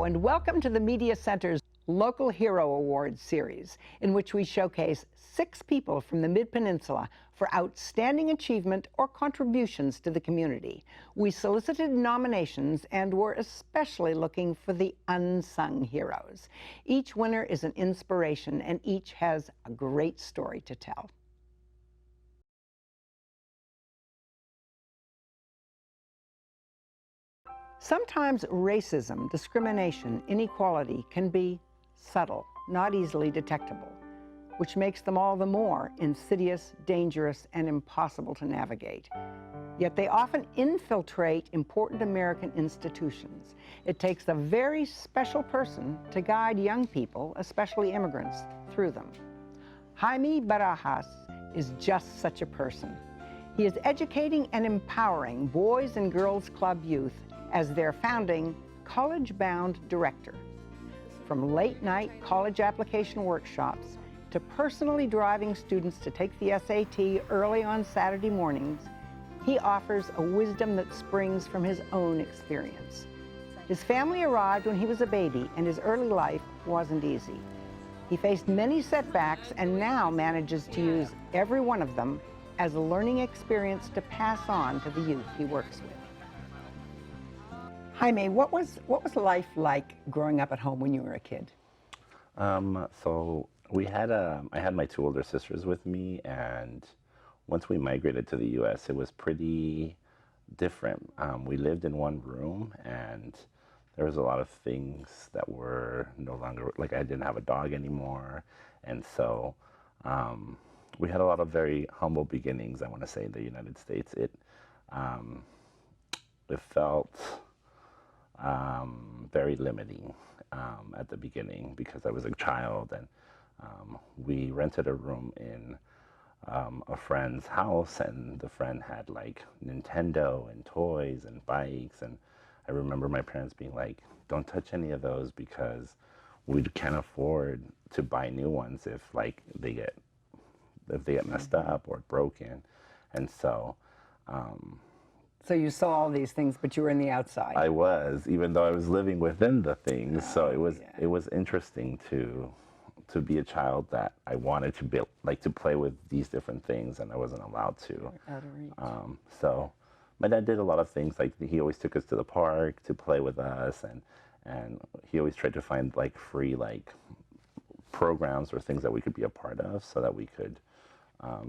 Hello and welcome to the Media Center's Local Hero Awards series, in which we showcase 6 people from the Mid-Peninsula for outstanding achievement or contributions to the community. We solicited nominations and were especially looking for the unsung heroes. Each winner is an inspiration and each has a great story to tell. Sometimes racism, discrimination, inequality can be subtle, not easily detectable, which makes them all the more insidious, dangerous, and impossible to navigate. Yet they often infiltrate important American institutions. It takes a very special person to guide young people, especially immigrants, through them. Jaime Barajas is just such a person. He is educating and empowering Boys and Girls Club youth as their founding college-bound director. From late-night college application workshops to personally driving students to take the SAT early on Saturday mornings, he offers a wisdom that springs from his own experience. His family arrived when he was a baby, and his early life wasn't easy. He faced many setbacks and now manages to use every one of them as a learning experience to pass on to the youth he works with. Jaime, what was life like growing up at home when you were a kid? So I had my 2 older sisters with me, and once we migrated to the U.S., it was pretty different. We lived in one room, and there was a lot of things that were no longer, like I didn't have a dog anymore, and so we had a lot of very humble beginnings, I want to say, in the United States. It felt very limiting at the beginning because I was a child, and we rented a room in a friend's house, and the friend had like Nintendo and toys and bikes, and I remember my parents being like, don't touch any of those because we can't afford to buy new ones if they get messed up or broken. And so So you saw all these things, but you were in the outside. I was, even though I was living within the things. So it was interesting to be a child that I wanted to build, to play with these different things, and I wasn't allowed to. Out of reach. So my dad did a lot of things. Like he always took us to the park to play with us, and he always tried to find free programs or things that we could be a part of, so that we could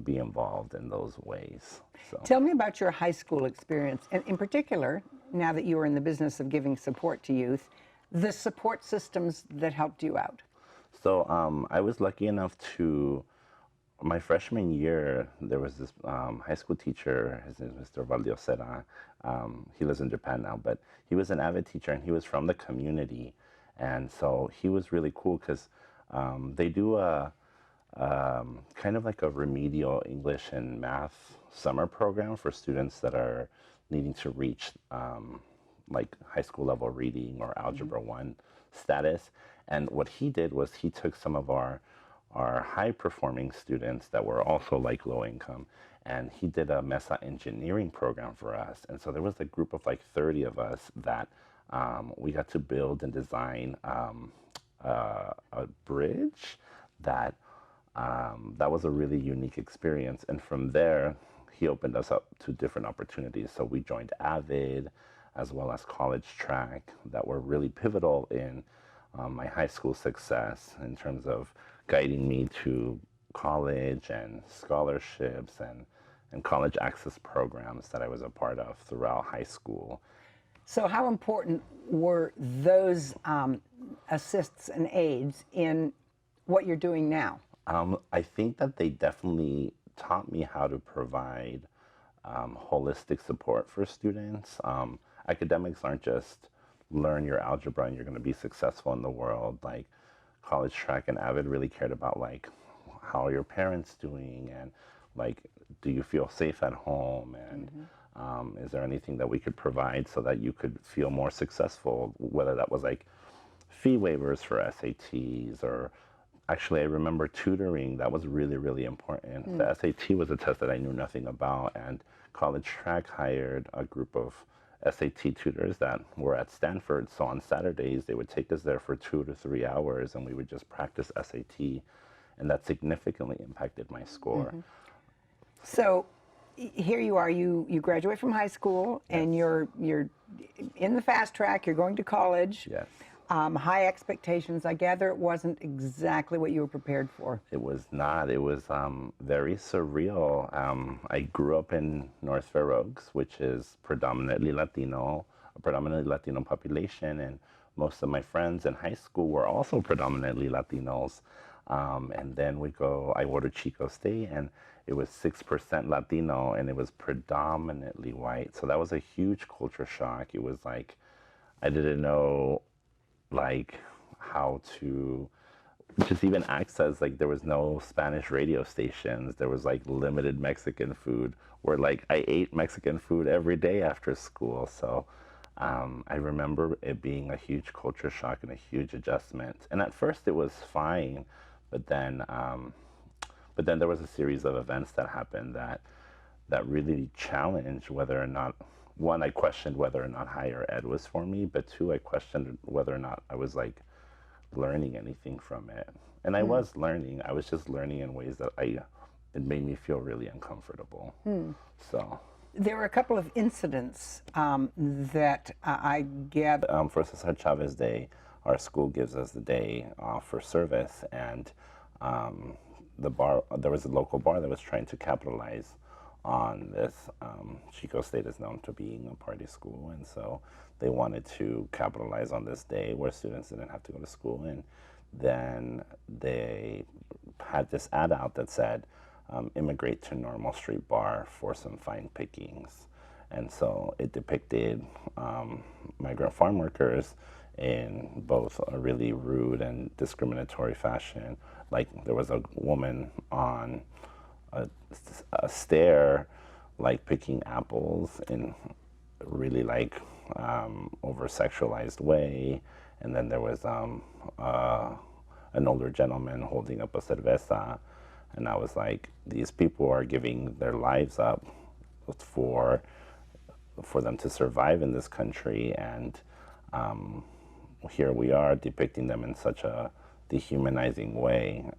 be involved in those ways. So. Tell me about your high school experience, and in particular, now that you are in the business of giving support to youth, the support systems that helped you out. So I was lucky enough to, my freshman year, there was this high school teacher, his name is Mr. Valdiosera. He lives in Japan now, but he was an avid teacher, and he was from the community. And so he was really cool because they do a kind of like a remedial English and math summer program for students that are needing to reach high school level reading or Algebra 1 status. And what he did was he took some of our high performing students that were also low income, and he did a MESA engineering program for us. And so there was a group of 30 of us that we got to build and design a bridge that was a really unique experience. And from there, he opened us up to different opportunities. So we joined AVID as well as college track that were really pivotal in my high school success in terms of guiding me to college and scholarships and college access programs that I was a part of throughout high school. So how important were those assists and aids in what you're doing now? I think that they definitely taught me how to provide holistic support for students. Academics aren't just learn your algebra and you're going to be successful in the world. College track and AVID really cared about how are your parents doing, and do you feel safe at home, and is there anything that we could provide so that you could feel more successful, whether that was fee waivers for SATs, or actually I remember tutoring. That was really, really important. The SAT was a test that I knew nothing about, and college track hired a group of SAT tutors that were at Stanford. So on Saturdays, they would take us there for 2 to 3 hours, and we would just practice SAT, and that significantly impacted my score. So here you are, you graduate from high school, and you're in the fast track, you're going to college. Yes. High expectations. I gather it wasn't exactly what you were prepared for. It was not. It was very surreal. I grew up in North Fair Oaks, which is predominantly Latino, a predominantly Latino population, and most of my friends in high school were also predominantly Latinos. And then I go to Chico State, and it was 6% Latino, and it was predominantly white. So that was a huge culture shock. It was like, I didn't know like how to just even access, like there was no Spanish radio stations, there was like limited Mexican food, where like I ate Mexican food every day after school. So I remember it being a huge culture shock and a huge adjustment, and at first it was fine, but then there was a series of events that happened that really challenged whether or not, one, I questioned whether or not higher ed was for me, but two, I questioned whether or not I was like learning anything from it. And I was learning. I was just learning in ways that it made me feel really uncomfortable. So there were a couple of incidents that I gathered. for Cesar Chavez Day, our school gives us the day off for service, and there was a local bar that was trying to capitalize on this. Chico State is known to being a party school, and so they wanted to capitalize on this day where students didn't have to go to school. And then they had this ad out that said, immigrate to Normal Street Bar for some fine pickings. And so it depicted migrant farm workers in both a really rude and discriminatory fashion. Like there was a woman on a stair, like picking apples in a really like over sexualized way, and then there was an older gentleman holding up a cerveza, and I was like, these people are giving their lives up for them to survive in this country, and here we are depicting them in such a dehumanizing way,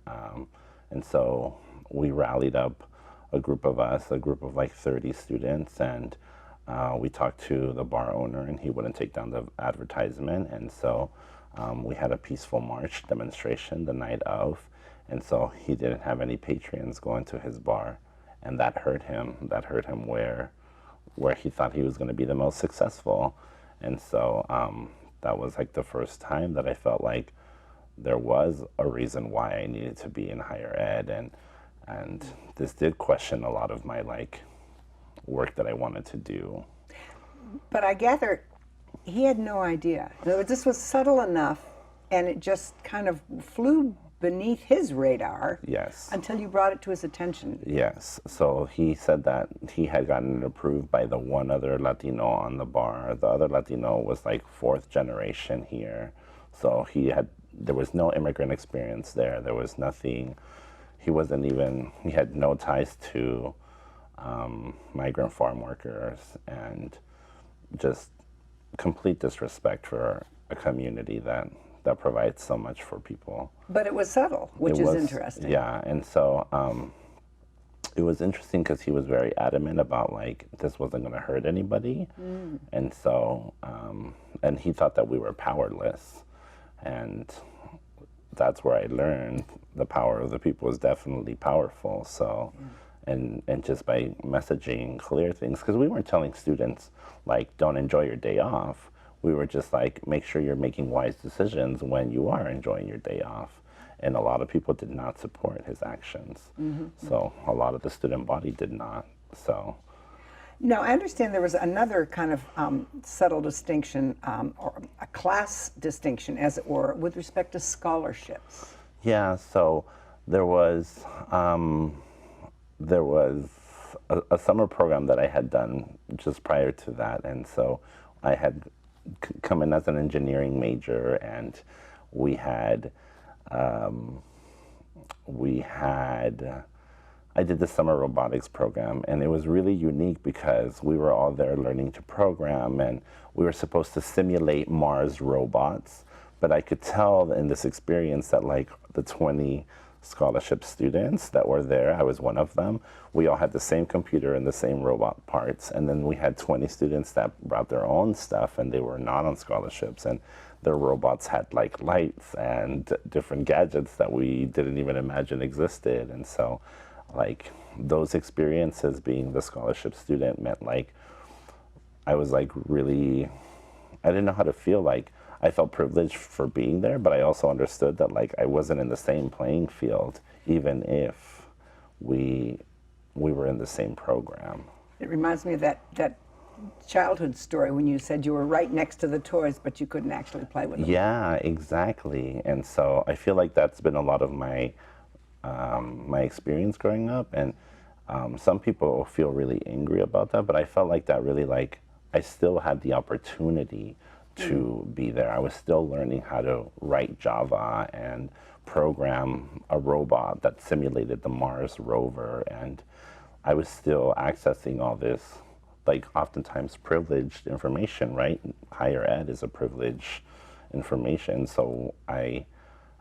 and so we rallied up a group of like 30 students, and we talked to the bar owner, and he wouldn't take down the advertisement. And so we had a peaceful march demonstration the night of, and so he didn't have any patrons going to his bar, and that hurt him. That hurt him where he thought he was going to be the most successful. And so that was like the first time that I felt like there was a reason why I needed to be in higher ed, and this did question a lot of my like work that I wanted to do. But I gather he had no idea. In other words, this was subtle enough, and it just kind of flew beneath his radar. Yes. Until you brought it to his attention. Yes. So he said that he had gotten it approved by the one other Latino on the bar. The other Latino was like fourth generation here. So there was no immigrant experience there. There was nothing. He had no ties to migrant farm workers, and just complete disrespect for a community that provides so much for people. But it was subtle, which is interesting. Yeah, and so it was interesting because he was very adamant about like this wasn't going to hurt anybody, and so and he thought that we were powerless, and that's where I learned the power of the people is definitely powerful. So, and just by messaging clear things, because we weren't telling students like don't enjoy your day off. We were just like make sure you're making wise decisions when you are enjoying your day off. And a lot of people did not support his actions. So a lot of the student body did not. So. Now, I understand there was another kind of subtle distinction, or a class distinction, as it were, with respect to scholarships. Yeah, so there was a summer program that I had done just prior to that, and so I had come in as an engineering major, and we had I did the summer robotics program, and it was really unique because we were all there learning to program, and we were supposed to simulate Mars robots. But I could tell in this experience that like the 20 scholarship students that were there, I was one of them, we all had the same computer and the same robot parts. And then we had 20 students that brought their own stuff, and they were not on scholarships. And their robots had like lights and different gadgets that we didn't even imagine existed. And so like those experiences being the scholarship student meant like I was like really, I didn't know how to feel. Like I felt privileged for being there, but I also understood that like I wasn't in the same playing field, even if we were in the same program. It reminds me of that childhood story when you said you were right next to the toys, but you couldn't actually play with them. Yeah, exactly. And so I feel like that's been a lot of my my experience growing up. And some people feel really angry about that, but I felt like that really like I still had the opportunity to be there. I was still learning how to write Java and program a robot that simulated the Mars rover, and I was still accessing all this like oftentimes privileged information, right? Higher ed is a privileged information, so I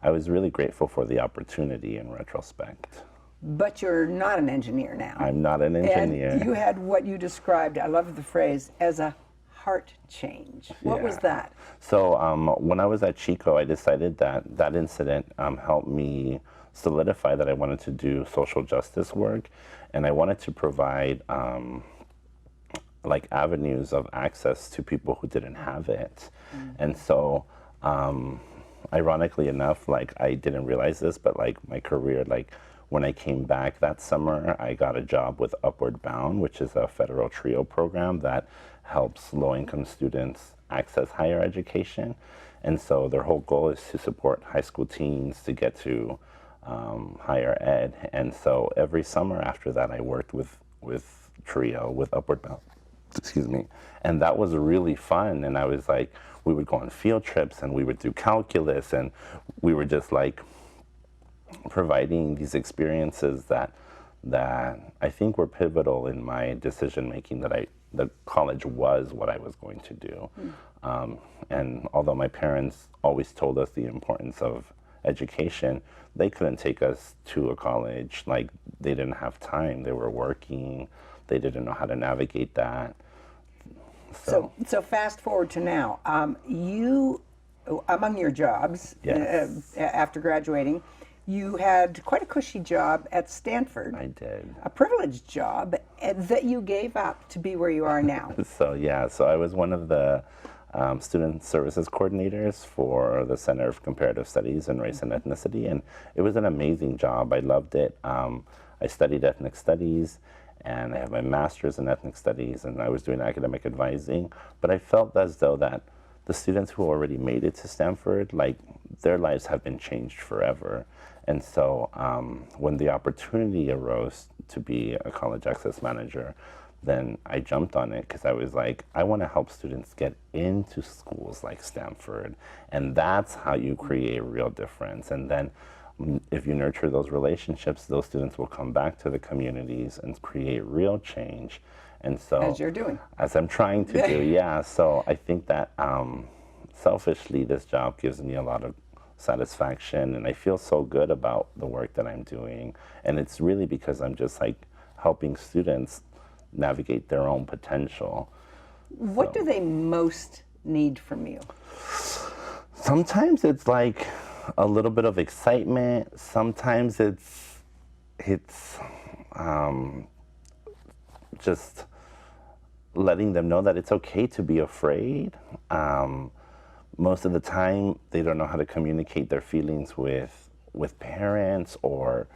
was really grateful for the opportunity in retrospect. But you're not an engineer now. I'm not an engineer. And you had what you described, I love the phrase, as a heart change. What was that? So when I was at Chico, I decided that that incident helped me solidify that I wanted to do social justice work, and I wanted to provide like avenues of access to people who didn't have it. And so ironically enough, like I didn't realize this, but like my career, like when I came back that summer, I got a job with Upward Bound, which is a federal TRIO program that helps low-income students access higher education. And so their whole goal is to support high school teens to get to higher ed. And so every summer after that, I worked with TRIO, with Upward Bound, excuse me. And that was really fun. And I was like, we would go on field trips and we would do calculus, and we were just like providing these experiences that I think were pivotal in my decision making, that the college was what I was going to do. And although my parents always told us the importance of education, they couldn't take us to a college. Like they didn't have time. They were working. They didn't know how to navigate that. So fast forward to now. You, among your jobs, Yes. After graduating, you had quite a cushy job at Stanford. I did. A privileged job that you gave up to be where you are now. So yeah, so I was one of the student services coordinators for the Center of Comparative Studies in Race and Ethnicity, and it was an amazing job. I loved it. I studied ethnic studies, and I have my master's in ethnic studies, and I was doing academic advising, but I felt as though that the students who already made it to Stanford, like their lives have been changed forever. And so when the opportunity arose to be a college access manager, then I jumped on it because I was like, I want to help students get into schools like Stanford. And that's how you create a real difference. And then if you nurture those relationships, those students will come back to the communities and create real change. And so, as you're doing. As I'm trying to do, yeah. So I think that selfishly, this job gives me a lot of satisfaction, and I feel so good about the work that I'm doing. And it's really because I'm just like helping students navigate their own potential. What do they most need from you? Sometimes it's like a little bit of excitement. Sometimes it's just letting them know that it's okay to be afraid. Most of the time, they don't know how to communicate their feelings with parents, or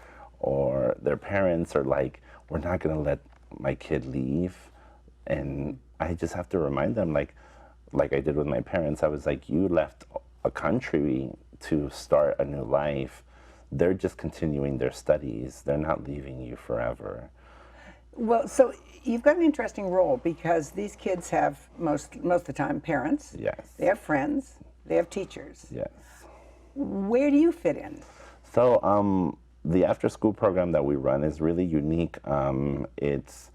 their parents are like, we're not going to let my kid leave. And I just have to remind them, like I did with my parents, I was like, you left a country to start a new life. They're just continuing their studies. They're not leaving you forever. Well, so you've got an interesting role because these kids have most of the time parents. Yes. They have friends. They have teachers. Yes. Where do you fit in? So the after-school program that we run is really unique. It's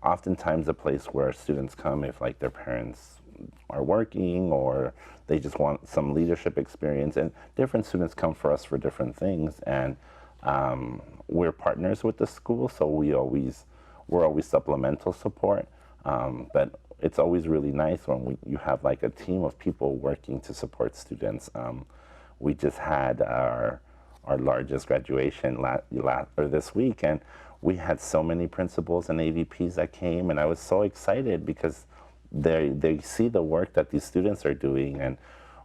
oftentimes a place where students come if like their parents are working or they just want some leadership experience, and different students come for us for different things. And we're partners with the school, so we're always supplemental support. But it's always really nice when you have like a team of people working to support students. We just had our largest graduation this week, and we had so many principals and AVPs that came, and I was so excited because they see the work that these students are doing, and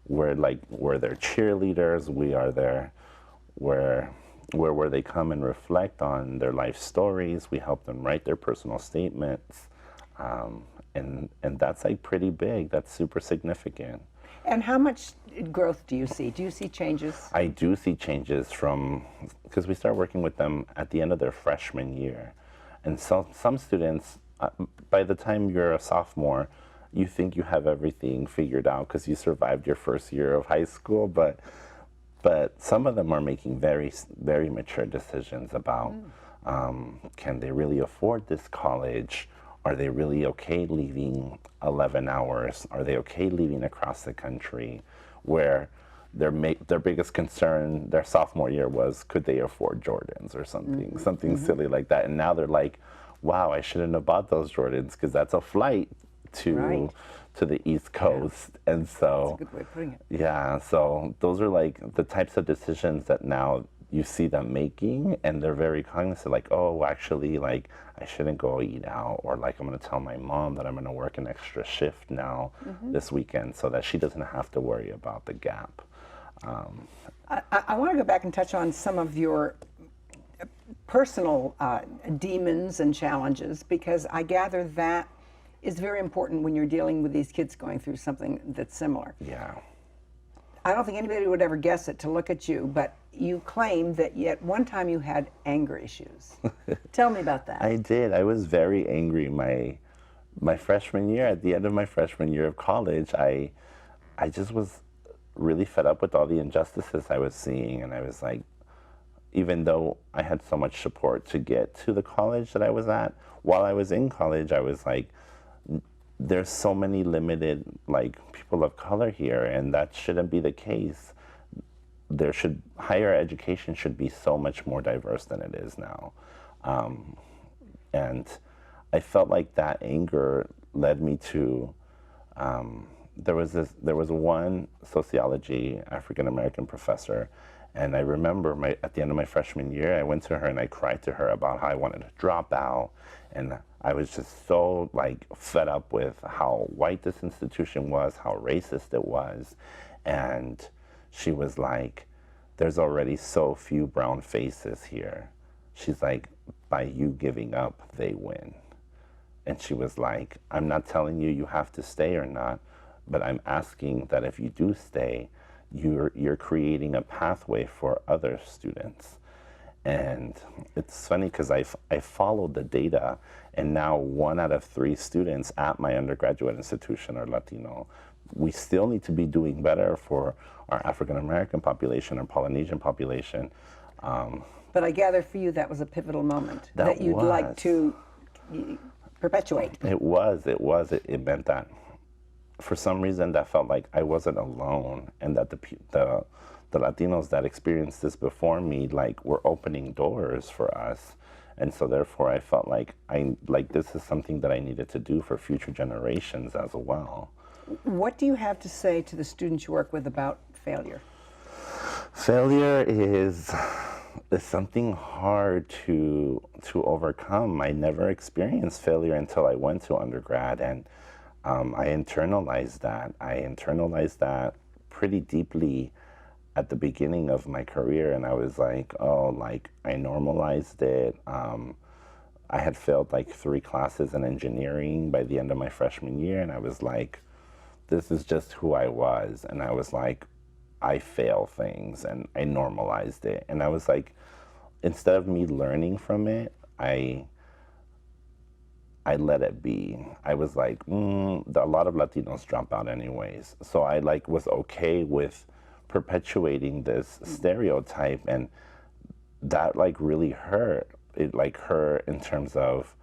we're their cheerleaders. We are where they come and reflect on their life stories. We help them write their personal statements, and that's like pretty big. That's super significant. And how much growth do you see? Do you see changes? I do see changes because we start working with them at the end of their freshman year. And so some students, by the time you're a sophomore, you think you have everything figured out because you survived your first year of high school, but some of them are making very, very mature decisions about can they really afford this college? Are they really okay leaving 11 hours? Are they okay leaving across the country? Where their biggest concern their sophomore year was, could they afford Jordans or something silly like that? And now they're like, wow, I shouldn't have bought those Jordans because that's a flight to the East Coast. Yeah. And so, that's a good way of putting it. Yeah, so those are like the types of decisions that now you see them making, and they're very cognizant, like, oh, actually, like, I shouldn't go eat out, or like, I'm going to tell my mom that I'm going to work an extra shift now this weekend so that she doesn't have to worry about the gap. I want to go back and touch on some of your personal demons and challenges, because I gather that is very important when you're dealing with these kids going through something that's similar. Yeah. I don't think anybody would ever guess it to look at you, but you claim that at one time you had anger issues. Tell me about that. I did. I was very angry my freshman year. At the end of my freshman year of college, I just was really fed up with all the injustices I was seeing, and I was like, even though I had so much support to get to the college that I was at, while I was in college, I was like, there's so many limited like people of color here, and that shouldn't be the case. Higher education should be so much more diverse than it is now. And I felt like that anger led me to, there was one sociology African American professor, and I remember at the end of my freshman year, I went to her and I cried to her about how I wanted to drop out, and I was just so like fed up with how white this institution was, how racist it was. And she was like, there's already so few brown faces here. She's like, by you giving up, they win. And she was like, I'm not telling you you have to stay or not, but I'm asking that if you do stay, you're creating a pathway for other students. And it's funny because I followed the data, and now 1 out of 3 students at my undergraduate institution are Latino. We still need to be doing better for our African American population, our Polynesian population. But I gather for you that was a pivotal moment that you'd like to perpetuate. It was. It meant that for some reason that felt like I wasn't alone, and that the Latinos that experienced this before me like were opening doors for us. And so therefore I felt like this is something that I needed to do for future generations as well. What do you have to say to the students you work with about failure? Failure is something hard to overcome. I never experienced failure until I went to undergrad, and I internalized that. I internalized that pretty deeply at the beginning of my career, and I was like, oh, like I normalized it. I had failed like 3 classes in engineering by the end of my freshman year, and I was like, this is just who I was. And I was like, I fail things, and I normalized it. And I was like, instead of me learning from it, I let it be. I was like, a lot of Latinos drop out anyways. So I like was okay with perpetuating this stereotype, and that like really hurt. It like hurt in terms of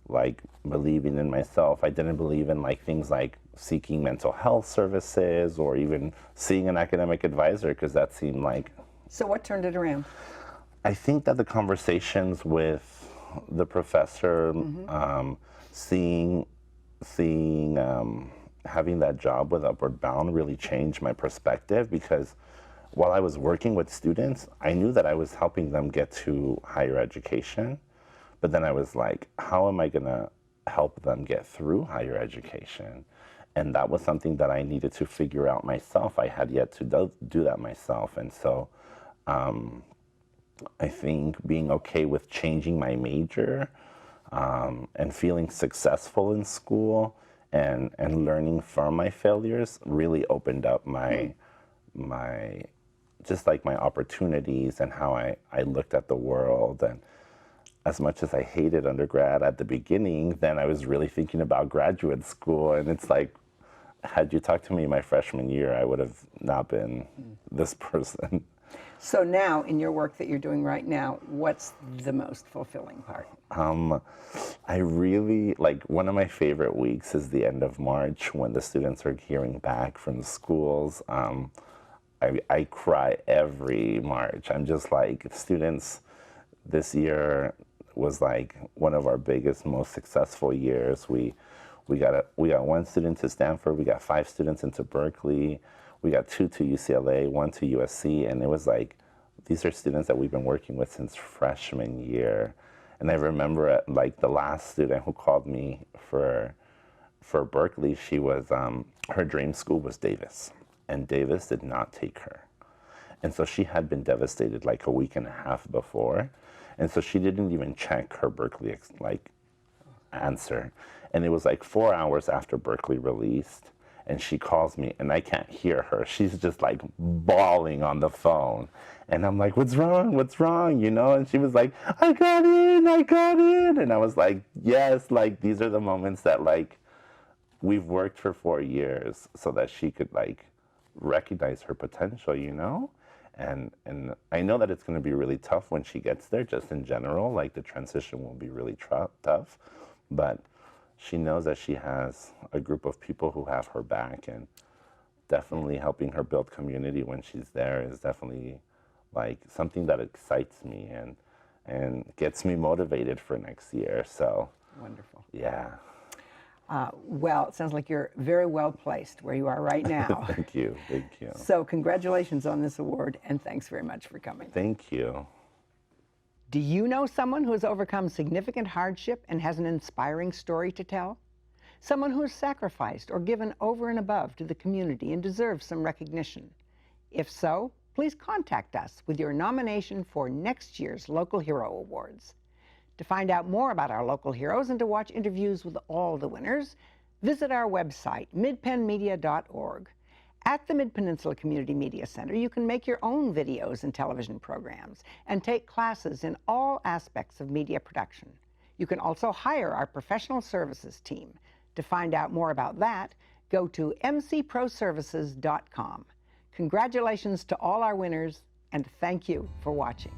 like believing in myself. I didn't believe in like things like seeking mental health services or even seeing an academic advisor because that seemed like. So what turned it around? I think that the conversations with the professor, seeing having that job with Upward Bound really changed my perspective, because while I was working with students, I knew that I was helping them get to higher education. But then I was like, how am I going to help them get through higher education? And that was something that I needed to figure out myself. I had yet to do that myself. And so I think being okay with changing my major and feeling successful in school and learning from my failures really opened up my just like my opportunities and how I looked at the world. And as much as I hated undergrad at the beginning, then I was really thinking about graduate school. And it's like, had you talked to me my freshman year, I would have not been this person. So now, in your work that you're doing right now, what's the most fulfilling part? I really, like, one of my favorite weeks is the end of March when the students are hearing back from the schools. I cry every March. I'm just like, students, this year was like one of our biggest, most successful years. We got one student to Stanford, we got 5 students into Berkeley, we got 2 to UCLA, 1 to USC, and it was like, these are students that we've been working with since freshman year. And I remember like the last student who called me for Berkeley, she was, her dream school was Davis, and Davis did not take her. And so she had been devastated like a week and a half before. And so she didn't even check her Berkeley answer. And it was like 4 hours after Berkeley released, and she calls me and I can't hear her. She's just like bawling on the phone. And I'm like, what's wrong? What's wrong? You know? And she was like, I got in. And I was like, yes, like these are the moments that like we've worked for 4 years so that she could like recognize her potential, you know? And I know that it's going to be really tough when she gets there, just in general, like the transition will be really tough, but she knows that she has a group of people who have her back, and definitely helping her build community when she's there is definitely like something that excites me and gets me motivated for next year. So wonderful. Yeah. Well, it sounds like you're very well placed where you are right now. Thank you. Thank you. So congratulations on this award, and thanks very much for coming. Thank you. Do you know someone who has overcome significant hardship and has an inspiring story to tell? Someone who has sacrificed or given over and above to the community and deserves some recognition? If so, please contact us with your nomination for next year's Local Hero Awards. To find out more about our local heroes and to watch interviews with all the winners, visit our website, midpenmedia.org. At the Mid-Peninsula Community Media Center, you can make your own videos and television programs and take classes in all aspects of media production. You can also hire our professional services team. To find out more about that, go to mcproservices.com. Congratulations to all our winners, and thank you for watching.